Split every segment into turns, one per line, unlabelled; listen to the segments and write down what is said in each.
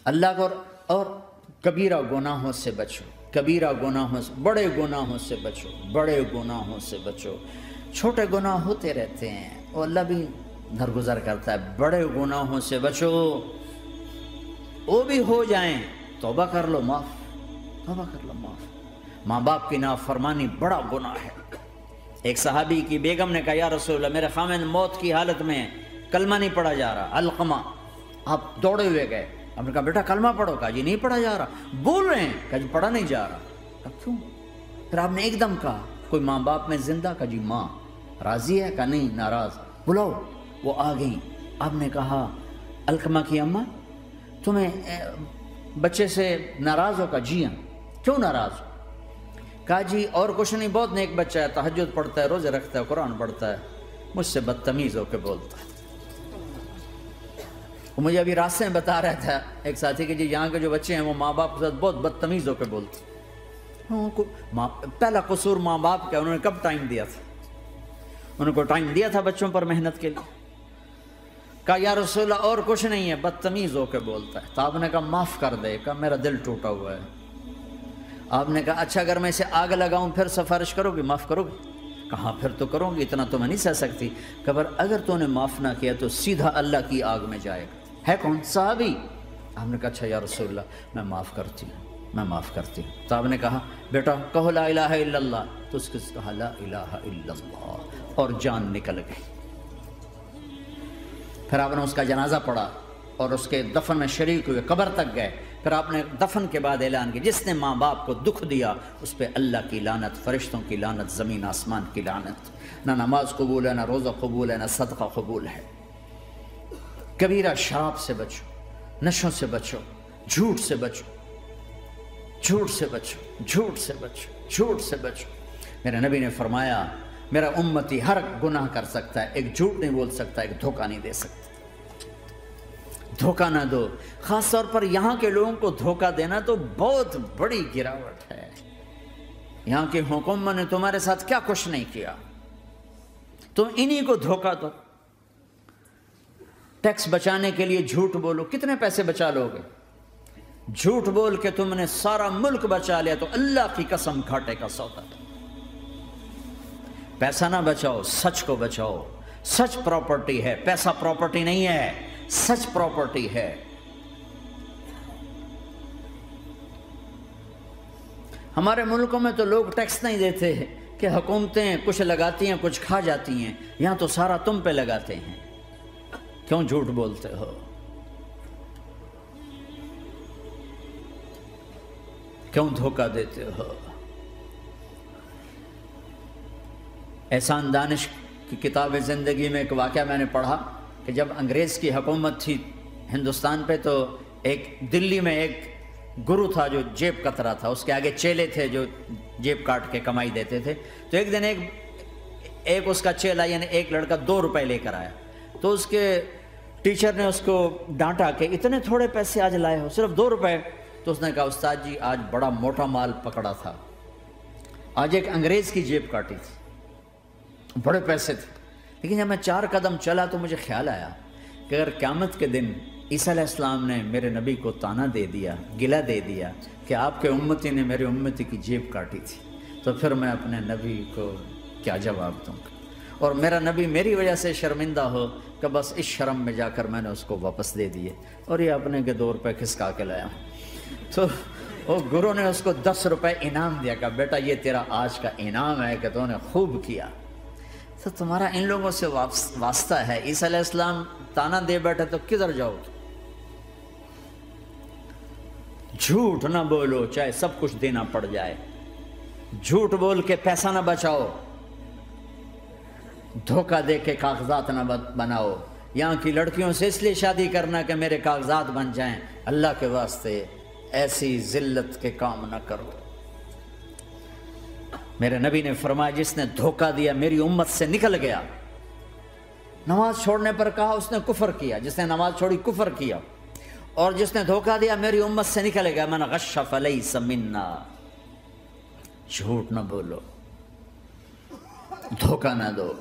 اللہ کو اور کبیرہ گناہوں سے بچو، کبیرہ گناہوں سے، بڑے گناہوں سے بچو، بڑے گناہوں سے بچو۔ چھوٹے گناہ ہوتے رہتے ہیں اور اللہ بھی درگزر کرتا ہے، بڑے گناہوں سے بچو، وہ بھی ہو جائیں توبہ کر لو معاف، توبہ کر لو معاف۔ ماں باپ کی نافرمانی بڑا گناہ ہے۔ ایک صحابی کی بیگم نے کہا یا رسول اللہ میرے خاوند موت کی حالت میں کلمہ نہیں پڑھا جا رہا، علقمہ۔ آپ دوڑے ہوئے گئے، آپ نے کہا بیٹا کلمہ پڑھو، کہا جی نہیں پڑھا جا رہا، بول رہے ہیں، کہا جی پڑھا نہیں جا رہا، کہا کیوں؟ پھر آپ نے ایک دم کہا کوئی ماں باپ میں زندہ؟ کہا جی ماں۔ راضی ہے؟ کہا نہیں ناراض، بلاؤ۔ وہ آ گئیں۔ آپ نے کہا علقمہ کی اماں تمہیں بچے سے ناراض ہو؟ کہا جی ہاں۔ کیوں ناراض ہو؟ کہا جی اور کچھ نہیں، بہت نیک بچہ ہے، تہجد پڑھتا ہے، روزے رکھتا ہے، قرآن پڑھتا ہے، مجھ سے بدتمیز ہو کے بولتا ہے۔ وہ مجھے ابھی راستے میں بتا رہا تھا ایک ساتھی کہ جی یہاں کے جو بچے ہیں وہ ماں باپ کے ساتھ بہت بدتمیز ہو کے بولتے ہیں۔ پہلا قصور ماں باپ کا، انہوں نے کب ٹائم دیا تھا؟ انہوں کو ٹائم دیا تھا بچوں پر محنت کے لیے؟ کہا یا رسول اللہ اور کچھ نہیں ہے، بدتمیز ہو کے بولتا ہے۔ تو آپ نے کہا معاف کر دے، کہا میرا دل ٹوٹا ہوا ہے۔ آپ نے کہا اچھا اگر میں اسے آگ لگاؤں پھر سفارش کرو گی، معاف کرو گی؟ کہا پھر تو کروں گی، اتنا تو میں نہیں سہ سکتی۔ کہ اگر تو نے معاف نہ کیا تو سیدھا اللہ کی آگ میں جائے گا۔ ہے کون؟ صحابی۔ آپ نے کہا اچھا یا رسول اللہ میں معاف کرتی ہوں، میں معاف کرتی ہوں۔ تو آپ نے کہا بیٹا کہو لا الہ الا اللہ، تو اس کے کہا لا الہ الا اللہ اور جان نکل گئی۔ پھر آپ نے اس کا جنازہ پڑھا اور اس کے دفن میں شریک ہوئے، قبر تک گئے۔ پھر آپ نے دفن کے بعد اعلان کیا جس نے ماں باپ کو دکھ دیا اس پہ اللہ کی لعنت، فرشتوں کی لعنت، زمین آسمان کی لعنت۔ نہ نماز قبول ہے، نہ روزہ قبول ہے، نہ صدقہ قبول ہے۔ کبیرہ شراب سے بچو، نشوں سے بچو، جھوٹ سے بچو، جھوٹ سے بچو، جھوٹ سے بچو، جھوٹ سے بچو۔ میرے نبی نے فرمایا میرا امتی ہر گناہ کر سکتا ہے، ایک جھوٹ نہیں بول سکتا، ایک دھوکہ نہیں دے سکتا۔ دھوکہ نہ دو، خاص طور پر یہاں کے لوگوں کو دھوکہ دینا تو بہت بڑی گراوٹ ہے۔ یہاں کی حکومت نے تمہارے ساتھ کیا کچھ نہیں کیا، تم انہی کو دھوکہ دو۔ ٹیکس بچانے کے لیے جھوٹ بولو، کتنے پیسے بچا لو گے؟ جھوٹ بول کے تم نے سارا ملک بچا لیا تو اللہ کی قسم گھاٹے کا سودا۔ پیسہ نہ بچاؤ، سچ کو بچاؤ۔ سچ پراپرٹی ہے، پیسہ پراپرٹی نہیں ہے، سچ پراپرٹی ہے۔ ہمارے ملکوں میں تو لوگ ٹیکس نہیں دیتے کہ حکومتیں کچھ لگاتی ہیں کچھ کھا جاتی ہیں، یہاں تو سارا تم پہ لگاتے ہیں۔ کیوں جھوٹ بولتے ہو؟ کیوں دھوکہ دیتے ہو؟ احسان دانش کی کتاب زندگی میں ایک واقعہ میں نے پڑھا کہ جب انگریز کی حکومت تھی ہندوستان پہ تو ایک دلی میں ایک گرو تھا جو جیب کت رہا تھا، اس کے آگے چیلے تھے جو جیب کاٹ کے کمائی دیتے تھے۔ تو ایک دن ایک اس کا چیلا یعنی ایک لڑکا 2 روپے لے کر آیا، تو اس کے ٹیچر نے اس کو ڈانٹا کہ اتنے تھوڑے پیسے آج لائے ہو، صرف 2 روپے۔ تو اس نے کہا استاد جی آج بڑا موٹا مال پکڑا تھا، آج ایک انگریز کی جیب کاٹی تھی، بڑے پیسے تھے۔ لیکن جب میں 4 قدم چلا تو مجھے خیال آیا کہ اگر قیامت کے دن عیسیٰ علیہ السلام نے میرے نبی کو طعنہ دے دیا، گلہ دے دیا کہ آپ کے امتی نے میرے امتی کی جیب کاٹی تھی، تو پھر میں اپنے نبی کو کیا جواب دوں گا؟ اور میرا نبی میری وجہ سے شرمندہ ہو کہ بس اس شرم میں جا کر میں نے اس کو واپس دے دیے اور یہ اپنے کے 2 روپے کھسکا کے لایا۔ تو وہ گرو نے اس کو 10 روپے انعام دیا کہ بیٹا یہ تیرا آج کا انعام ہے کہ تو نے خوب کیا۔ تو تمہارا ان لوگوں سے واسطہ ہے، عیسیٰ علیہ السلام طعنہ دے بیٹھے تو کدھر جاؤ؟ جھوٹ نہ بولو چاہے سب کچھ دینا پڑ جائے، جھوٹ بول کے پیسہ نہ بچاؤ، دھوکہ دے کے کاغذات نہ بناؤ۔ یہاں کی لڑکیوں سے اس لیے شادی کرنا کہ میرے کاغذات بن جائیں، اللہ کے واسطے ایسی ذلت کے کام نہ کرو۔ میرے نبی نے فرمایا جس نے دھوکہ دیا میری امت سے نکل گیا۔ نماز چھوڑنے پر کہا اس نے کفر کیا، جس نے نماز چھوڑی کفر کیا، اور جس نے دھوکہ دیا میری امت سے نکل گیا۔ من غش فلیس منا۔ جھوٹ نہ بولو، دھوکہ نہ دو،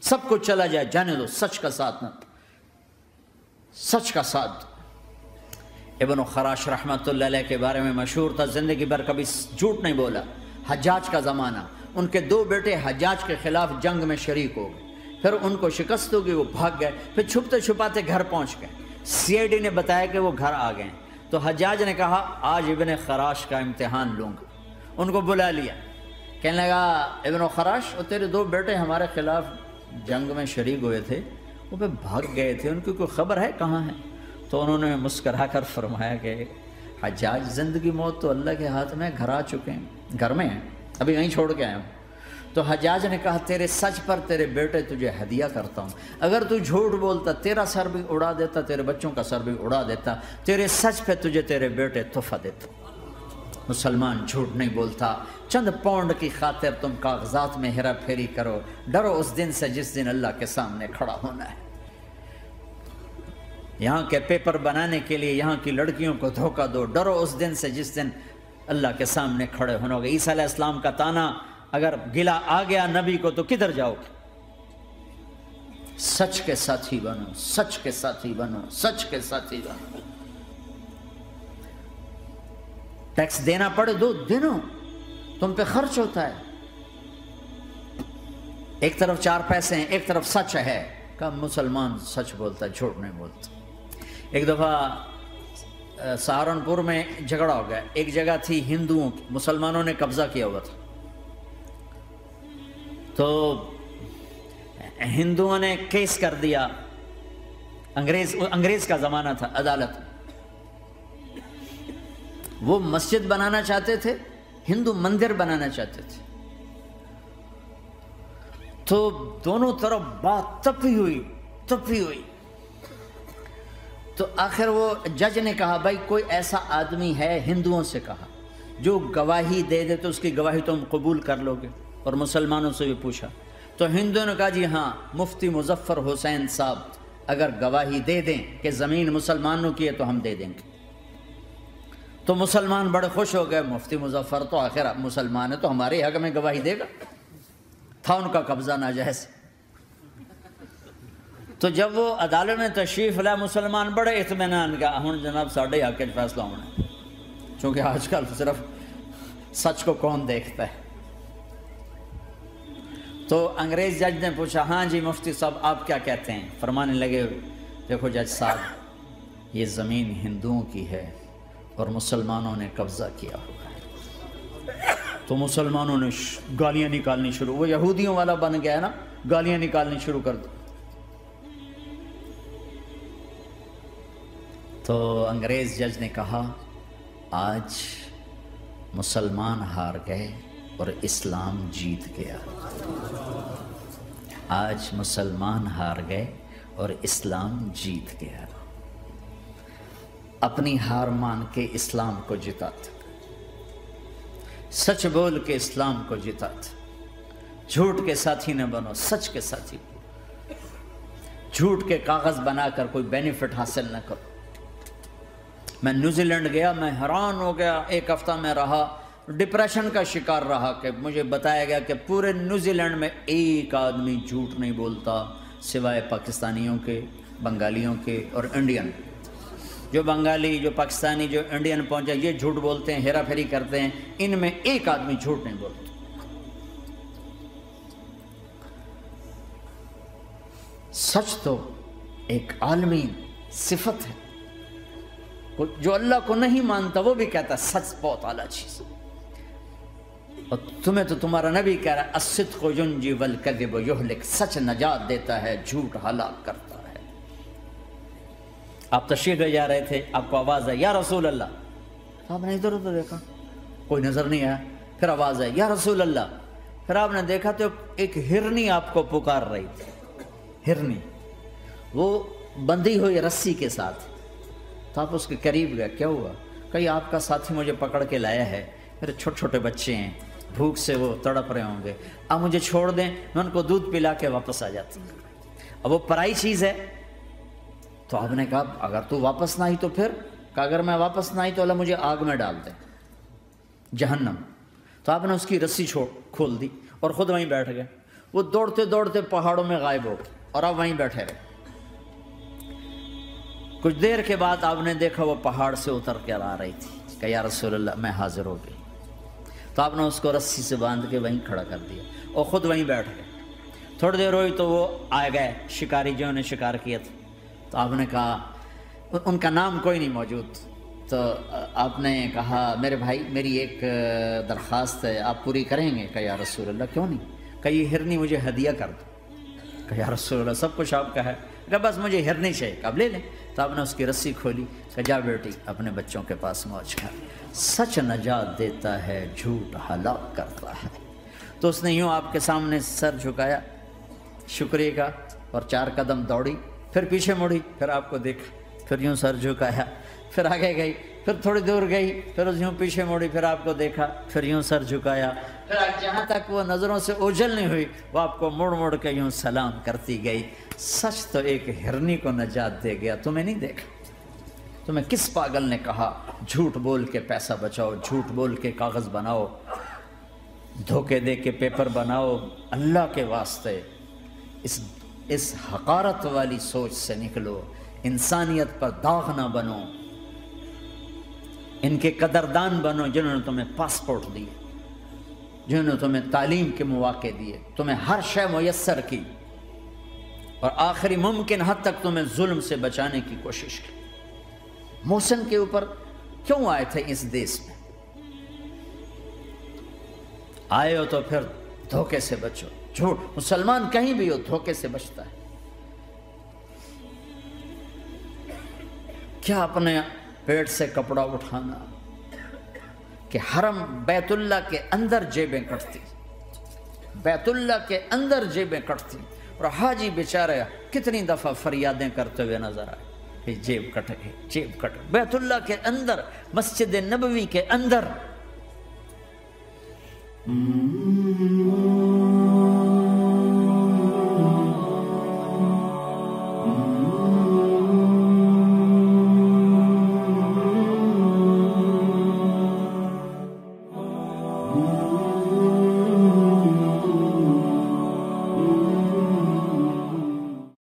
سب کچھ چلا جائے جانے دو، سچ کا ساتھ نہ، سچ کا ساتھ دو۔ ابن خراش رحمۃ اللہ علیہ کے بارے میں مشہور تھا، زندگی بھر کبھی جھوٹ نہیں بولا۔ حجاج کا زمانہ، ان کے 2 بیٹے حجاج کے خلاف جنگ میں شریک ہو گئے، پھر ان کو شکست ہو گئی، وہ بھاگ گئے، پھر چھپتے چھپاتے گھر پہنچ گئے۔ CID نے بتایا کہ وہ گھر آ گئے، تو حجاج نے کہا آج ابن خراش کا امتحان لوں گا۔ ان کو بلا لیا، کہنے لگا ابن خراش، وہ تیرے 2 بیٹے ہمارے خلاف جنگ میں شریک ہوئے تھے، وہ پہ بھاگ گئے تھے، ان کی کوئی خبر ہے کہاں ہے؟ تو انہوں نے مسکرا کر فرمایا کہ حجاج، زندگی موت تو اللہ کے ہاتھ میں، گھر آ چکے ہیں، گھر میں ہیں، ابھی یہیں چھوڑ کے آیا ہوں۔ تو حجاج نے کہا تیرے سچ پر تیرے بیٹے تجھے ہدیہ کرتا ہوں، اگر تو جھوٹ بولتا تیرا سر بھی اڑا دیتا، تیرے بچوں کا سر بھی اڑا دیتا، تیرے سچ پہ تجھے تیرے بیٹے تحفہ دیتا۔ مسلمان جھوٹ نہیں بولتا، چند پاؤنڈ کی خاطر تم کاغذات میں ہیرا پھیری کرو، ڈرو اس دن سے جس دن اللہ کے سامنے کھڑا ہونا ہے۔ یہاں کے پیپر بنانے کے لیے یہاں کی لڑکیوں کو دھوکہ دو، ڈرو اس دن سے جس دن اللہ کے سامنے کھڑے ہونا ہوگا۔ عیسیٰ علیہ السلام کا تانا اگر گلا آ گیا نبی کو تو کدھر جاؤ گے؟ سچ کے ساتھی بنو، سچ کے ساتھی بنو، سچ کے ساتھی بنو۔ ٹیکس دینا پڑے دو، دینو، تم پہ خرچ ہوتا ہے۔ ایک طرف 4 پیسے ہیں، ایک طرف سچ ہے، کہ مسلمان سچ بولتا ہے، جھوٹ نہیں بولتا۔ ایک دفعہ سہارنپور میں جھگڑا ہو گیا، ایک جگہ تھی ہندوؤں کی، مسلمانوں نے قبضہ کیا ہوا تھا، تو ہندوؤں نے کیس کر دیا، انگریز کا زمانہ تھا، عدالت، وہ مسجد بنانا چاہتے تھے، ہندو مندر بنانا چاہتے تھے، تو دونوں طرف بات تپی ہوئی، تو آخر وہ جج نے کہا بھائی کوئی ایسا آدمی ہے، ہندوؤں سے کہا، جو گواہی دے دے تو اس کی گواہی تم قبول کر لو گے؟ اور مسلمانوں سے بھی پوچھا، تو ہندوؤں نے کہا جی ہاں، مفتی مظفر حسین صاحب اگر گواہی دے دیں کہ زمین مسلمانوں کی ہے تو ہم دے دیں گے۔ تو مسلمان بڑے خوش ہو گئے، مفتی مظفر تو آخر مسلمان ہے تو ہمارے حق میں گواہی دے گا، تھا ان کا قبضہ ناجائز۔ تو جب وہ عدالت میں تشریف لائے، مسلمان بڑے اطمینان کا، ہوں جناب ساڑھے حق کے فیصلہ ہونا ہے، چونکہ آج کل صرف سچ کو کون دیکھتا ہے۔ تو انگریز جج نے پوچھا ہاں جی مفتی صاحب آپ کیا کہتے ہیں؟ فرمانے لگے دیکھو جج صاحب، یہ زمین ہندوؤں کی ہے اور مسلمانوں نے قبضہ کیا ہوا ہے۔ تو مسلمانوں نے گالیاں نکالنی شروع، وہ یہودیوں والا بن گیا نا، گالیاں نکالنی شروع کر دی۔ تو انگریز جج نے کہا آج مسلمان ہار گئے اور اسلام جیت گیا، آج مسلمان ہار گئے اور اسلام جیت گیا۔ اپنی ہار مان کے اسلام کو جتاتا، سچ بول کے اسلام کو جتاتا، جھوٹ کے ساتھی نہ بنو، سچ کے ساتھی، جھوٹ کے کاغذ بنا کر کوئی بینیفٹ حاصل نہ کرو۔ میں نیوزی لینڈ گیا، میں حیران ہو گیا، 1 ہفتہ میں رہا، ڈپریشن کا شکار رہا کہ مجھے بتایا گیا کہ پورے نیوزی لینڈ میں ایک آدمی جھوٹ نہیں بولتا سوائے پاکستانیوں کے، بنگالیوں کے اور انڈین۔ جو بنگالی، جو پاکستانی، جو انڈین پہنچے یہ جھوٹ بولتے ہیں، ہیرا پھیری کرتے ہیں، ان میں ایک آدمی جھوٹ نہیں بولتا۔ سچ تو ایک عالمی صفت ہے، جو اللہ کو نہیں مانتا وہ بھی کہتا ہے سچ بہت اعلیٰ چیز، اور تمہیں تو تمہارا نبی کہہ رہا ہے الصدق ینجی والکذب یہلک، سچ نجات دیتا ہے، جھوٹ ہلاک کرتا ہے۔ آپ تشریف لے جا رہے تھے، آپ کو آواز آئی یا رسول اللہ، آپ نے ادھر ادھر دیکھا، کوئی نظر نہیں آیا، پھر آواز آئی یا رسول اللہ، پھر آپ نے دیکھا تو ایک ہرنی آپ کو پکار رہی تھی، ہرنی، وہ بندھی ہوئی رسی کے ساتھ، تو آپ اس کے قریب گئے، کیا ہوا؟ کہیں آپ کا ساتھی مجھے پکڑ کے لایا ہے، میرے چھوٹے چھوٹے بچے ہیں، بھوک سے وہ تڑپ رہے ہوں گے، آپ مجھے چھوڑ دیں، میں ان کو دودھ پلا کے واپس آ جاتی ہوں۔ اب وہ پرائی چیز ہے، تو آپ نے کہا اگر تو واپس نہ آئی تو پھر؟ کہ اگر میں واپس نہ آئی تو اللہ مجھے آگ میں ڈال دے، جہنم۔ تو آپ نے اس کی رسی کھول دی اور خود وہیں بیٹھ گئے۔ وہ دوڑتے دوڑتے پہاڑوں میں غائب ہو گئے اور آپ وہیں بیٹھے رہے۔ کچھ دیر کے بعد آپ نے دیکھا وہ پہاڑ سے اتر کر آ رہی تھی کہ یا رسول اللہ میں حاضر ہو گئی. تو آپ نے اس کو رسی سے باندھ کے وہیں کھڑا کر دیا اور خود وہیں بیٹھ گئے. تھوڑی دیر ہوئی تو وہ آ گئے شکاری جو نے شکار کیا تھا. تو آپ نے کہا، ان کا نام کوئی نہیں موجود، تو آپ نے کہا میرے بھائی میری ایک درخواست ہے، آپ پوری کریں گے؟ کہ یا رسول اللہ کیوں نہیں؟ کہ یہ ہرنی مجھے ہدیہ کر دو. کہ یا رسول اللہ سب کچھ آپ کا ہے. کہ بس مجھے ہرنی چاہیے. کہ اب لے لیں. تو آپ نے اس کی رسی کھولی کہ جا بیٹی اپنے بچوں کے پاس موج کر. سچ نجات دیتا ہے، جھوٹ ہلاک کرتا ہے. تو اس نے یوں آپ کے سامنے سر جھکایا شکریہ کا اور 4 قدم دوڑی، پھر پیچھے مڑی، پھر آپ کو دیکھا، پھر یوں سر جھکایا، پھر آگے گئی، پھر تھوڑی دور گئی، پھر یوں پیچھے مڑی، پھر آپ کو دیکھا، پھر یوں سر جھکایا، پھر جہاں تک وہ نظروں سے اوجھل نہیں ہوئی وہ آپ کو مڑ مڑ کے یوں سلام کرتی گئی. سچ تو ایک ہرنی کو نجات دے گیا، تمہیں نہیں دیکھا. تمہیں کس پاگل نے کہا جھوٹ بول کے پیسہ بچاؤ، جھوٹ بول کے کاغذ بناؤ، دھوکے دے کے پیپر بناؤ؟ اللہ کے واسطے اس حقارت والی سوچ سے نکلو. انسانیت پر داغ نہ بنو. ان کے قدردان بنو جنہوں نے تمہیں پاسپورٹ دیے، جنہوں نے تمہیں تعلیم کے مواقع دیے، تمہیں ہر شے میسر کی، اور آخری ممکن حد تک تمہیں ظلم سے بچانے کی کوشش کی. محسن کے اوپر کیوں آئے تھے اس دیس میں؟ آئے ہو تو پھر دھوکے سے بچو. جھوٹ، مسلمان کہیں بھی ہو دھوکے سے بچتا ہے. کیا اپنے پیٹ سے کپڑا اٹھانا کہ حرم بیت اللہ کے اندر جیبیں کٹتی، بیت اللہ کے اندر جیبیں کٹتی، اور حاجی بیچارہ کتنی دفعہ فریادیں کرتے ہوئے نظر آئے کہ جیب کٹ گئی، جیب کٹ گئی. بیت اللہ کے اندر، مسجد نبوی کے اندر.